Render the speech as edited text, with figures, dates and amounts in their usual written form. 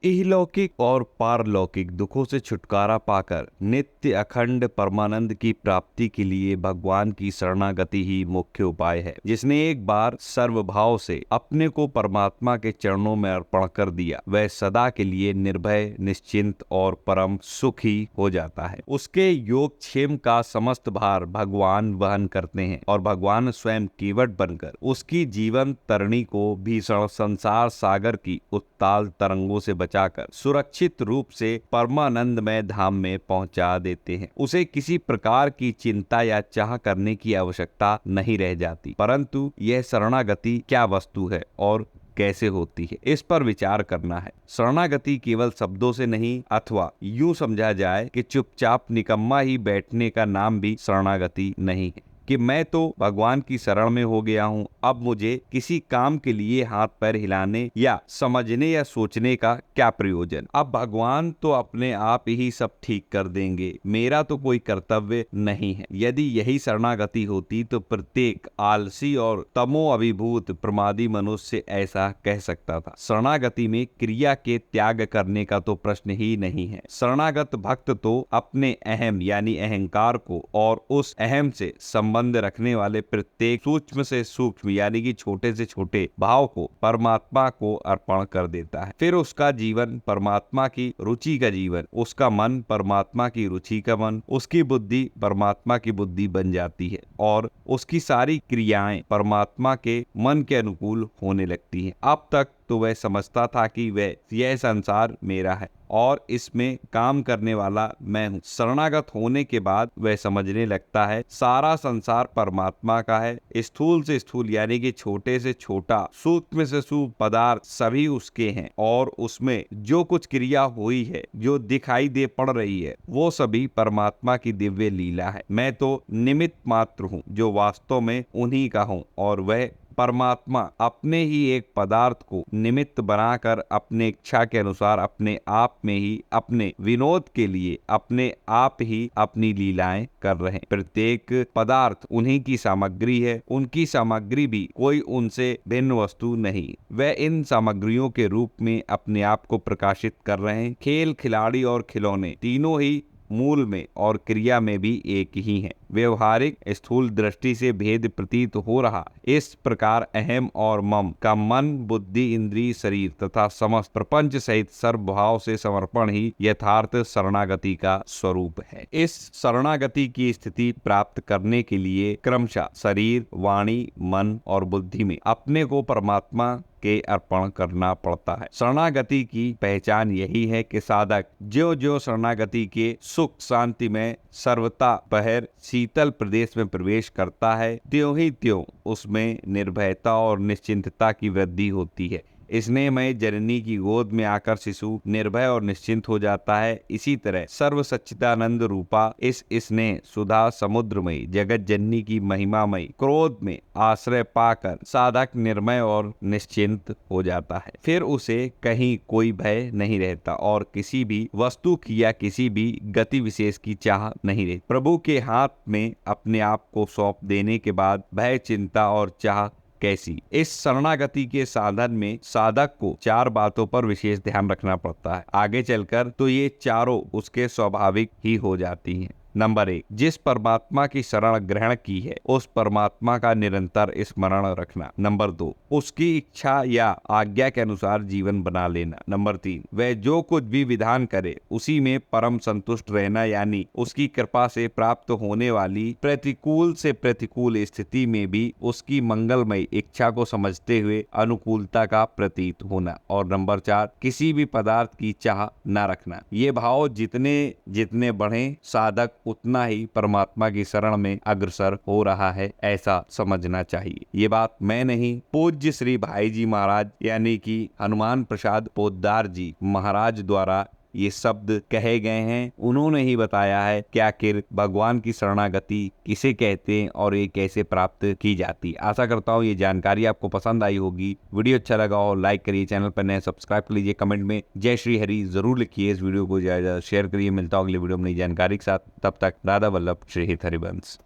इहलौकिक और पारलौकिक दुखों से छुटकारा पाकर नित्य अखंड परमानंद की प्राप्ति के लिए भगवान की शरणागति ही मुख्य उपाय है। जिसने एक बार सर्वभाव से अपने को परमात्मा के चरणों में अर्पण कर दिया, वह सदा के लिए निर्भय, निश्चिंत और परम सुखी हो जाता है। उसके योगक्षेम का समस्त भार भगवान वहन करते हैं और भगवान स्वयं केवट बनकर उसकी जीवन तरणी को भीषण संसार सागर की उत्ताल तरंगों से बचाकर सुरक्षित रूप से परमानंदमय धाम में पहुंचा देते हैं। उसे किसी प्रकार की चिंता या चाह करने की आवश्यकता नहीं रह जाती। परंतु यह शरणागति क्या वस्तु है और कैसे होती है, इस पर विचार करना है। शरणागति केवल शब्दों से नहीं, अथवा यूं समझा जाए कि चुपचाप निकम्मा ही बैठने का नाम भी शरणागति नहीं है कि मैं तो भगवान की शरण में हो गया हूँ, अब मुझे किसी काम के लिए हाथ पैर हिलाने या समझने या सोचने का क्या प्रयोजन। अब भगवान तो अपने आप ही सब ठीक कर देंगे, मेरा तो कोई कर्तव्य नहीं है। यदि यही शरणागति होती तो प्रत्येक आलसी और तमो अभिभूत प्रमादी मनुष्य ऐसा कह सकता था। शरणागति में क्रिया के त्याग करने का तो प्रश्न ही नहीं है। शरणागत भक्त तो अपने अहम यानी अहंकार को और उस अहम से संबंध रखने वाले प्रत्येक सूक्ष्म से सूक्ष्म यानी कि छोटे से छोटे भाव को परमात्मा को अर्पण कर देता है। फिर उसका जीवन परमात्मा की रुचि का जीवन, उसका मन परमात्मा की रुचि का मन, उसकी बुद्धि परमात्मा की बुद्धि बन जाती है और उसकी सारी क्रियाएं परमात्मा के मन के अनुकूल होने लगती हैं। अब तक तो वह समझता था कि यह संसार मेरा है और इसमें काम करने वाला मैं हूँ। शरणागत होने के बाद वह समझने लगता है सारा संसार परमात्मा का है। स्थूल से स्थूल यानी कि छोटे से छोटा, सूक्ष्म से सूक्ष्म पदार्थ सभी उसके हैं और उसमें जो कुछ क्रिया हुई है, जो दिखाई दे पड़ रही है, वो सभी परमात्मा की दिव्य लीला है। मैं तो निमित्त मात्र हूँ जो वास्तव में उन्हीं का हूँ और वह परमात्मा अपने ही एक पदार्थ को निमित्त बनाकर अपने इच्छा के अनुसार अपने आप में ही अपने विनोद के लिए अपने आप ही अपनी लीलाएं कर रहे हैं। प्रत्येक पदार्थ उन्हीं की सामग्री है, उनकी सामग्री भी कोई उनसे भिन्न वस्तु नहीं। वह इन सामग्रियों के रूप में अपने आप को प्रकाशित कर रहे हैं। खेल, खिलाड़ी और खिलौने तीनों ही मूल में और क्रिया में भी एक ही हैं। व्यवहारिक स्थूल दृष्टि से भेद प्रतीत हो रहा, इस प्रकार अहम और मम का मन, बुद्धि, इंद्रिय, शरीर तथा समस्त प्रपंच सहित सर्वभाव से समर्पण ही यथार्थ शरणागति का स्वरूप है। इस शरणागति की स्थिति प्राप्त करने के लिए क्रमशः शरीर, वाणी, मन और बुद्धि में अपने को परमात्मा के अर्पण करना पड़ता है। शरणागति की पहचान यही है कि साधक ज्यों ज्यों शरणागति के सुख शांति में सर्वता बहिर शीतल प्रदेश में प्रवेश करता है, त्यों ही त्यों उसमें निर्भयता और निश्चिंतता की वृद्धि होती है। स्नेहमय जननी की गोद में आकर शिशु निर्भय और निश्चिंत हो जाता है। इसी तरह सर्व सच्चिदानंद रूपा इस स्नेह सुधा समुद्रमयी जगत जननी की महिमामयी क्रोध में आश्रय पाकर साधक निर्मय और निश्चिंत हो जाता है। फिर उसे कहीं कोई भय नहीं रहता और किसी भी वस्तु की या किसी भी गति विशेष की चाह नहीं रहती। प्रभु के हाथ में अपने आप को सौंप देने के बाद भय, चिंता और चाह कैसी। इस शरणागति के साधन में साधक को चार बातों पर विशेष ध्यान रखना पड़ता है। आगे चलकर तो ये चारों उसके स्वाभाविक ही हो जाती हैं। नंबर 1, जिस परमात्मा की शरण ग्रहण की है उस परमात्मा का निरंतर स्मरण रखना। नंबर 2, उसकी इच्छा या आज्ञा के अनुसार जीवन बना लेना। नंबर 3, वह जो कुछ भी विधान करे उसी में परम संतुष्ट रहना, यानी उसकी कृपा से प्राप्त होने वाली प्रतिकूल से प्रतिकूल स्थिति में भी उसकी मंगलमय इच्छा को समझते हुए अनुकूलता का प्रतीत होना। और नंबर 4, किसी भी पदार्थ की चाह न रखना। ये भाव जितने जितने बढ़े साधक उतना ही परमात्मा की शरण में अग्रसर हो रहा है, ऐसा समझना चाहिए। ये बात मैं नहीं, पूज्य श्री भाई जी महाराज यानी कि हनुमान प्रसाद पोद्दार जी महाराज द्वारा ये शब्द कहे गए हैं। उन्होंने ही बताया है कि आखिर भगवान की शरणागति किसे कहते हैं और ये कैसे प्राप्त की जाती है। आशा करता हूँ ये जानकारी आपको पसंद आई होगी। वीडियो अच्छा लगा हो लाइक करिए, चैनल पर नए सब्सक्राइब कर लीजिए, कमेंट में जय श्री हरि जरूर लिखिए। इस वीडियो को ज्यादा शेयर करिए। मिलता हूँ अगले वीडियो में नई जानकारी के साथ। तब तक राधा वल्लभ, श्री हित हरिवंश।